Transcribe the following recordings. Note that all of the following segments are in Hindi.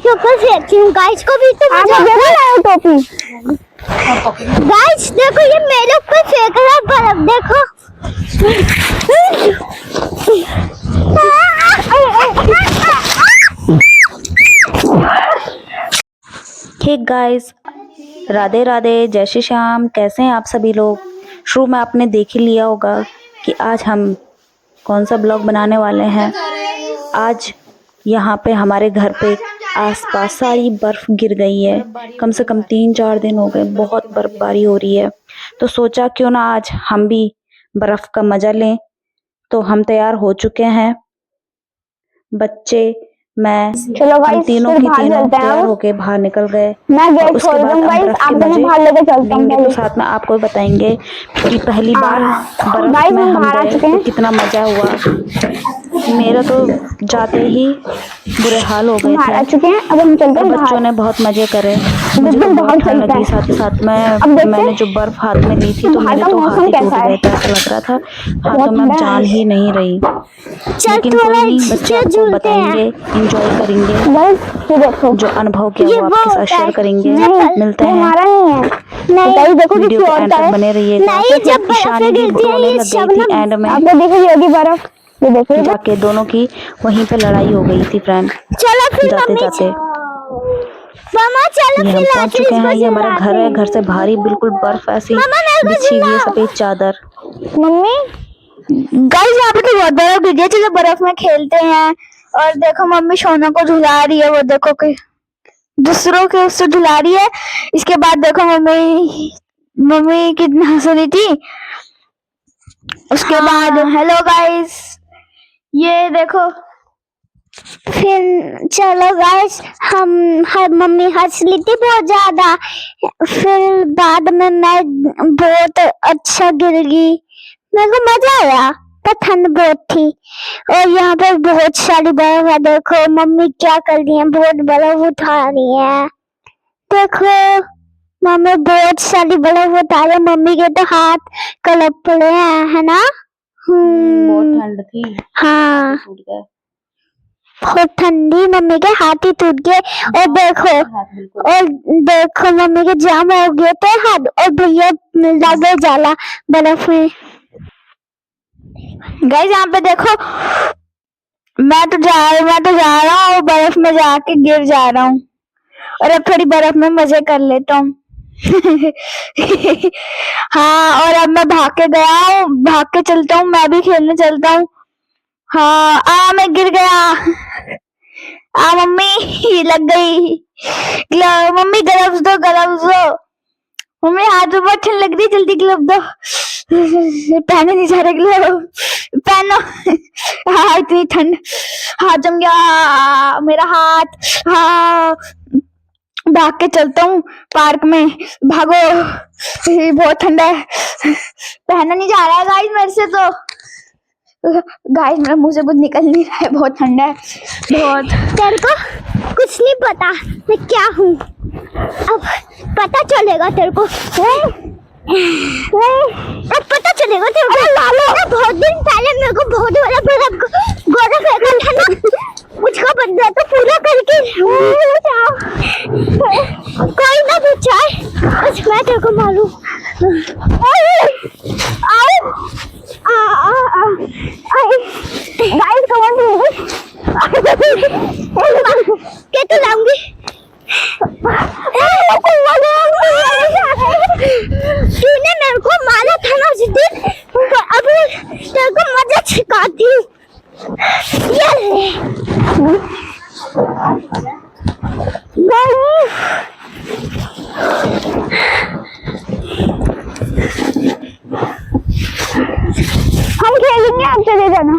के ऊपर फेंकती हूँ। गाइस को भी तो मजा आता है। टोपी गाइस देखो, ये मेरे ऊपर फेंक रहा है बर्फ, देखो। हे गाइस, राधे राधे, जय श्री श्याम। कैसे हैं आप सभी लोग? शुरू में आपने देख ही लिया होगा कि आज हम कौन सा ब्लॉग बनाने वाले हैं। आज यहाँ पे हमारे घर पे आसपास सारी बर्फ़ गिर गई है। कम से कम 3-4 दिन हो गए, बहुत बर्फबारी हो रही है। तो सोचा क्यों ना आज हम भी बर्फ़ का मज़ा लें। तो हम तैयार हो चुके हैं, बच्चे, मैं, चलो हम गाइस, तीनों फिर की बाहर तीनों चलते हैं। तैयार होके बाहर निकल गए। मैं गेट उसके खोल बाद दूँ हम गाइस, बर्फ के आपको मजे बाहर लेके चलता हूँ लेंगे। तो पहले। साथ में आपको बताएंगे कि पहली बार बर्फ गाइस में हम हम बाहर आ गए चुके तो हैं। कितना मजा हुआ। मेरा तो जाते ही बुरे हाल हो हम गए बाहर आ थे चुके हैं, अब हम चलते और हैं बच्चों बाहर। ने बहुत मजे करे। मुझे तो बिल्कुल बहुत बाहर ठंड चलता लगी, है। साथ ही साथ अब में देखते मैंने हैं जो बर्फ हाथ में ली थी तो बाहर मेरे का तो हाथ मौसम ही टूट कैसा गए है। थे। ऐसा लग रहा था हाथों बहुत में अब ठंडा जान है। ही नहीं रही। चल लेकिन तू कोई नहीं, गाइस, बच्चे चल आपको झूलते हैं। बताएंगे, एंजॉय करेंगे, गाइस ये देखो, जो अनुभव किया ये वो वो आपके साथ होता शेयर है। करेंगे। नहीं, मिलते ये हैं, हमारा नहीं है। नहीं गाइस देखो, वीडियो किसी के और एंड का तक है। बने रहिएगा। नहीं, जब बर्फ ईशानी भी गिरती है रोने ये लग गई सब थी ना, एंड में, आपने देखी होगी बर्फ। ये देखो इधर। जाके दोनों की वहीं पे लड़ाई हो गई थी फ्रेंड। चलो फिर जाते मम्मी, जाते मामा चलो ये फिर हम पहुंच लाके चुके हैं। इसको ये हमारा घर झुलाते है, हैं। घर से बाहर ही बिल्कुल बर्फ ऐसी मामा मेरे को बिछी हुई है, झुलाओ। सफेद चादर। मम्मी गाइस यहाँ पे तो बहुत बर्फ गिर गई, चलो बर्फ में खेलते हैं। और देखो मम्मी सोना को झुला रही है, वो देखो कि दूसरों के उससे झुला रही है। इसके बाद देखो मम्मी मम्मी कितना हंस रही थी। उसके बाद हेलो गाइस, ये देखो। फिर चलो गाइस, हम मम्मी हंस ली थी बहुत ज्यादा। फिर बाद में मैं बहुत अच्छा गिर गई, मेरे को मजा आया, पर ठंड बहुत थी। और यहाँ पे बहुत सारी बर्फ है, देखो मम्मी क्या कर रही है, बहुत बर्फ उठा रही है। देखो मम्मी बहुत सारी बर्फ उठा रही है, मम्मी के तो हाथ कलप पड़े हैं, है ना। बहुत ठंड थी, हाँ टूट गए, बहुत ठंडी, मम्मी के हाथ ही टूट गए। और देखो, और देखो मम्मी के जाम हो गए थे हाथ, और भैया लगे जाला बर्फ में। गाइस यहाँ पे देखो, मैं तो जा रहा हूँ बर्फ में जाके गिर जा रहा हूँ। और अब थोड़ी बर्फ में मजे कर लेता हूँ। हाँ, और अब मैं भाग के गया हूँ, भाग के चलता हूँ, मैं भी खेलने चलता हूँ। हाँ मैं गिर गया। मम्मी लग गई। मम्मी ग्लव्स दो, ग्लव्स दो। मम्मी हाथ में बहुत ठंड लग रही, जल्दी ग्लव दो। पहने नहीं जा रहे ग्लव, पहनो। हाँ इतनी ठंड, हाथ जम गया मेरा हाथ। हाँ भाग के चलता हूँ पार्क में, भागो, बहुत ठंडा है, पहना नहीं जा रहा है गाइस मेरे से तो। गाइस मेरे मुंह से कुछ निकल नहीं रहा है, बहुत ठंडा है बहुत। तेरे को कुछ नहीं पता मैं क्या हूँ, अब पता चलेगा तेरे को। अब पता चलेगा तेरे को। लालो बहुत दिन पहले मेरे को बहुत बड़ा गोरा फेंका था ना, मुझको बंदा तो पूरा करके कोई ना बचाए, बस मैं तेरे को मारूं। गाइस कम ऑन कैसे लाऊंगी। तूने मेरे को मारा था ना उस दिन, अब तेरे को मजा सिखाती हूँ। हम खेलेंगे, आप चले जाना।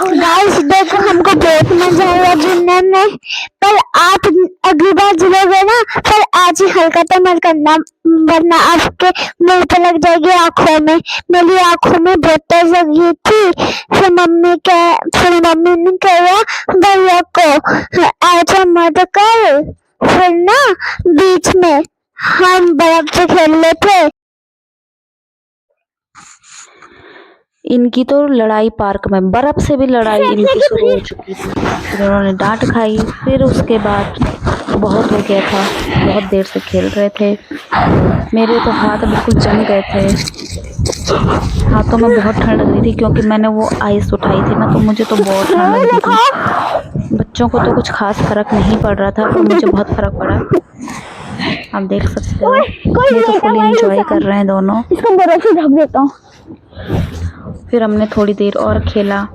गाइस देखो हमको बहुत मजा आया झूलने में, पर आप अगली बार झूलोगे ना, फिर आज ही हल्का तो मत करना, वरना आपके मुंह पे लग जाएगी आँखों में। मेरी आँखों में बहुत तेज लगी थी। फिर मम्मी ने कहा भैया को ऐसा मत कर। फिर ना बीच में हम बर्फ से खेल रहे थे। इनकी तो लड़ाई पार्क में, बर्फ से भी लड़ाई इनकी शुरू हो चुकी थी। फिर उन्होंने डांट खाई। फिर उसके बाद बहुत हो गया था, बहुत देर से खेल रहे थे। मेरे तो हाथ बिल्कुल जम गए थे, हाथों में बहुत ठंड लग रही थी क्योंकि मैंने वो आइस उठाई थी ना, तो मुझे तो बहुत ठंड लग रही थी। बच्चों को तो कुछ खास फर्क नहीं पड़ रहा था, पर मुझे बहुत फर्क पड़ा। आप देख सकते हो, ये तो फुल एंजॉय कर रहे हैं दोनों। इसको बर्फ से ढक देता हूँ। फिर हमने थोड़ी देर और खेला।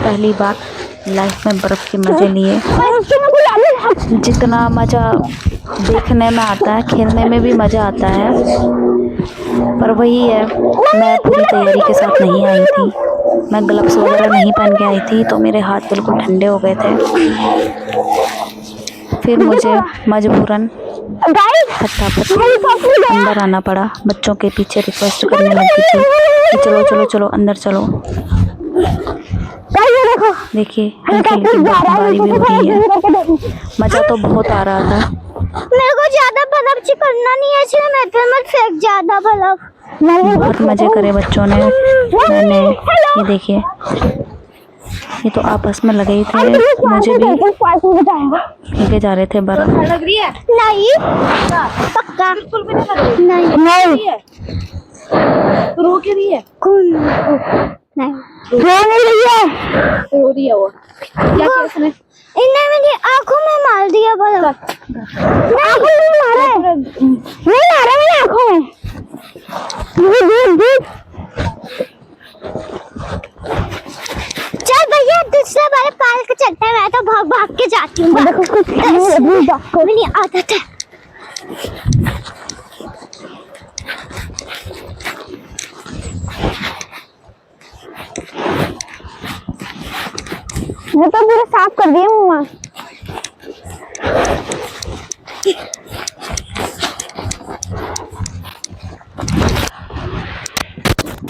पहली बार लाइफ में बर्फ के मजे लिए। जितना मजा देखने में आता है, खेलने में भी मजा आता है, पर वही है, मैं पूरी तैयारी के साथ नहीं आई थी। मैं ग्लव्स वगैरह नहीं पहन के आई थी, तो मेरे हाथ बिल्कुल ठंडे हो गए थे। फिर मुझे मजबूरन फटाफट अंदर आना पड़ा। बच्चों के पीछे रिक्वेस्ट करने लगी थी कि चलो चलो चलो अंदर चलो। देखिए हल्की हल्की बर्फबारी भी हो रही है। मजा तो बहुत आ रहा था। मेरे को ज्यादा बर्फ चिपकना नहीं है, इसलिए मैं तो मत फेंक ज्यादा बर्फ। बहुत मजे करे बच्चों ने। मैंने ये देखिए, ये तो आपस में लगे ही थे, मुझे भी लेके जा रहे थे बर्फ। लग रही है? नहीं पक्का बिल्कुल भी नहीं। नहीं रो के रही है? कौन नहीं रो नहीं रही है, रो रही है वो। क्या किया उसने? इन्हें मेरी आंखों में मार दिया बर्फ। आंखों में मारा है? नहीं मारा मैंने आंखों में। चल भैया दूसरा बार पार्क चलते हैं। मैं तो भाग भाग के जाती हूँ। मेरी आदत है। ये तो पूरा साफ कर दिया मम्मा।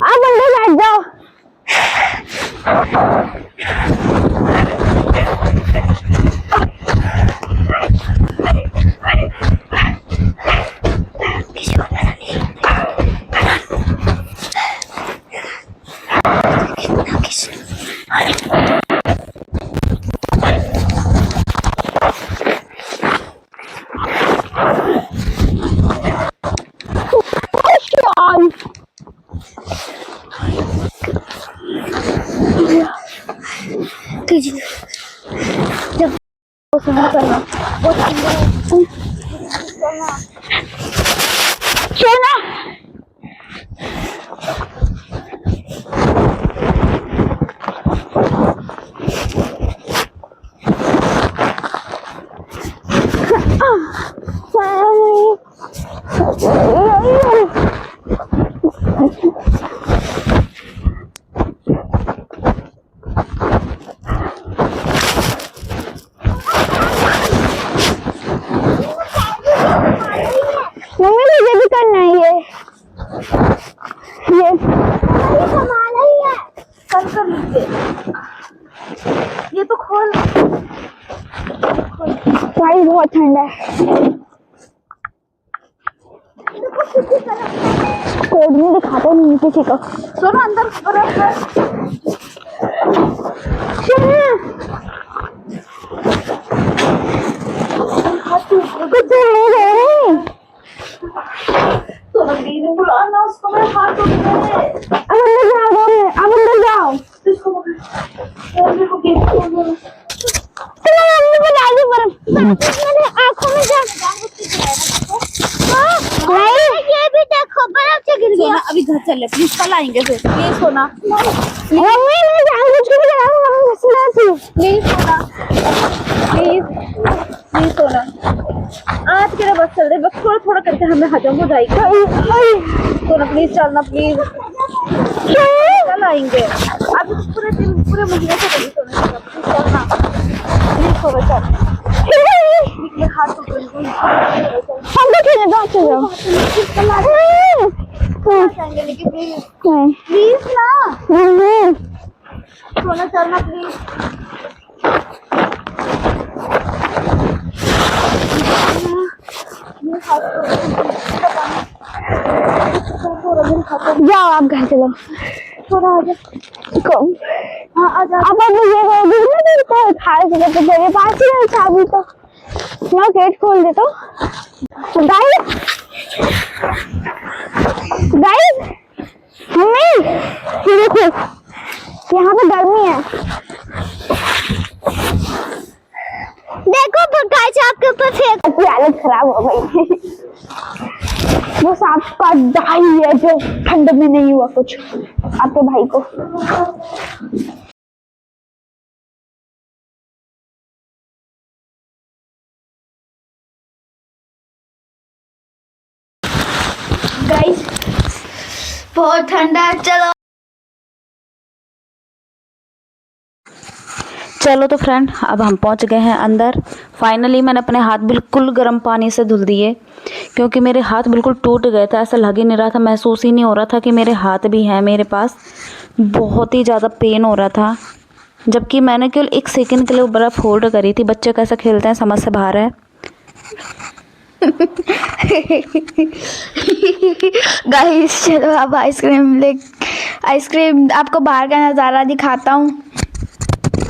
आप अंदर बैठ जाओ। मम्मी मुझे भी करना है ये सामान ही है। कल कर लीजिए। ये तो खोल। भाई बहुत ठंडा है। कोड में दिखाते नहीं किसी को। सुनो अंदर बर्फ है। कुछ नहीं रहे। तो नबीने बुलाना उसको, मेरे हाथ टूट गए। अब अंदर जाओ, अब अंदर जाओ। इसको देखो कैसे मम्मी को डाल दो बर्फ। मेरे आंखों में जा। नहीं ये भी देखो बर्फ से गिर गया। अभी घर चले प्लीज, कल आएंगे फिर। प्लीज सोना, मम्मी मैं जानबूझ के लगा रहा हूं, मसला थी। प्लीज सोना, प्लीज प्लीज सोना। आज के बस चल रहे, बस थोड़ा थोड़ा करके हमें हजम हो जाएगी। सोना प्लीज चलना, प्लीज कल आएंगे। अब पूरे दिन पूरे महीने से नहीं सोना, प्लीज चलना, प्लीज सोना चल। मेरे हाथ टूट गए। हम तो खेलने दो, अच्छे जाओ। जाएंगे लेकिन प्लीज प्लीज ना सोना चलना प्लीज। मेरे हाथ आप घर चलो, थोड़ा आ जा। हाँ आ जा। अब मुझे तेरे पास ही है चाबी, तो मैं गेट खोल देता हूँ। गाइस गाइस, मम्मी ये देखो, यहाँ पे गर्मी है। देखो गाइस, आपके ऊपर फेंक, आपकी हालत खराब हो गई। वो सांप का दहाई है जो ठंड में नहीं हुआ कुछ आपके भाई को। गाइस बहुत ठंडा है, चलो। चलो तो फ्रेंड, अब हम पहुंच गए हैं अंदर। फाइनली मैंने अपने हाथ बिल्कुल गर्म पानी से धुल दिए, क्योंकि मेरे हाथ बिल्कुल टूट गए थे। ऐसा लग ही नहीं रहा था, महसूस ही नहीं हो रहा था कि मेरे हाथ भी हैं मेरे पास। बहुत ही ज़्यादा पेन हो रहा था, जबकि मैंने केवल 1 सेकंड के लिए वो बर्फ़ होल्ड करी थी। बच्चे कैसे खेलते हैं समझ से बाहर है। गाइस चलो अब आइसक्रीम आपको बाहर का नज़ारा दिखाता हूँ।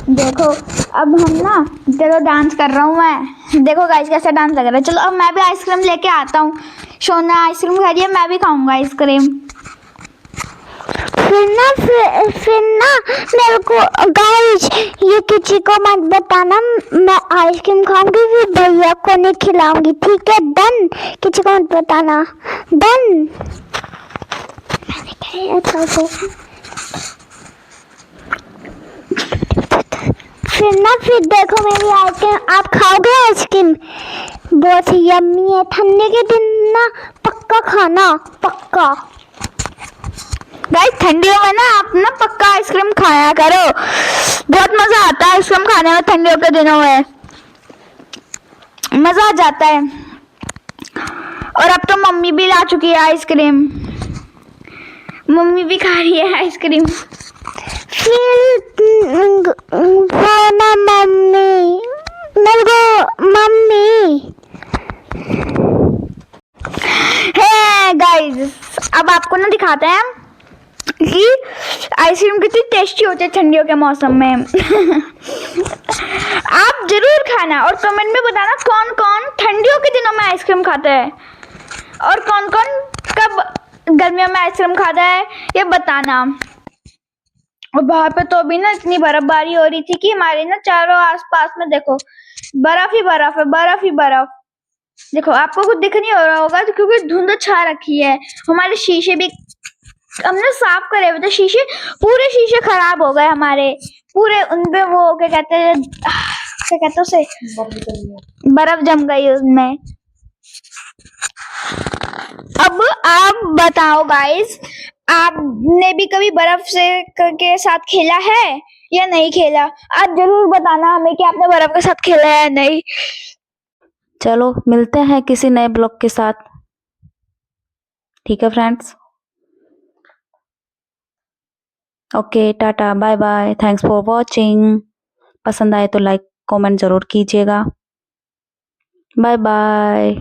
देखो अब हम ना, चलो डांस कर रहा हूँ मैं, देखो गाइस कैसा डांस लग रहा है। चलो अब मैं भी आइसक्रीम लेके आता हूँ। सोना आइसक्रीम खा रही है, मैं भी खाऊंगा आइसक्रीम। फिर ना मेरे को गाइस ये किसी को मत बताना, मैं आइसक्रीम खाऊंगी फिर भैया को नहीं खिलाऊंगी, ठीक है? डन? किसी को मत बताना, डन? फिर देखो मेरी आइसक्रीम, आप खाओगे आइसक्रीम? बहुत ही यम्मी है, ठंडे के दिन ना पक्का खाना, पक्का। गाइस ठंडियों में ना आप ना पक्का आइसक्रीम खाया करो, बहुत मजा आता है आइसक्रीम खाने में। ठंडियों के दिनों में मजा आ जाता है। और अब तो मम्मी भी ला चुकी है आइसक्रीम, मम्मी भी खा रही है आइसक्रीम। फिर ना मम्मी, मेरे को मम्मी है। गाइस अब आपको ना दिखाते हैं कि आइसक्रीम कितनी टेस्टी होती है ठंडियों के मौसम में। आप जरूर खाना और कमेंट में बताना कौन कौन ठंडियों के दिनों में आइसक्रीम खाता है और कौन कौन कब गर्मियों में आइसक्रीम खाता है, ये बताना। और बाहर पे तो अभी ना इतनी बर्फबारी हो रही थी कि हमारे ना चारों आसपास में देखो बर्फ ही बर्फ है, बर्फ ही बर्फ। देखो आपको कुछ दिख नहीं हो रहा होगा तो क्योंकि धुंध छा रखी है। हमारे शीशे भी हमने साफ करे हुए थे, शीशे पूरे शीशे खराब हो गए हमारे पूरे, उनपे वो क्या कहते हैं उसे, बर्फ जम गई उसमें। अब आप बताओ गाइस, आपने भी कभी बर्फ से के साथ खेला है या नहीं खेला? आप जरूर बताना हमें कि आपने बर्फ के साथ खेला है या नहीं। चलो मिलते हैं किसी नए ब्लॉग के साथ, ठीक है friends? Okay, tata, bye bye, thanks for watching. पसंद आए तो लाइक कमेंट ज़रूर कीजिएगा। बाय बाय।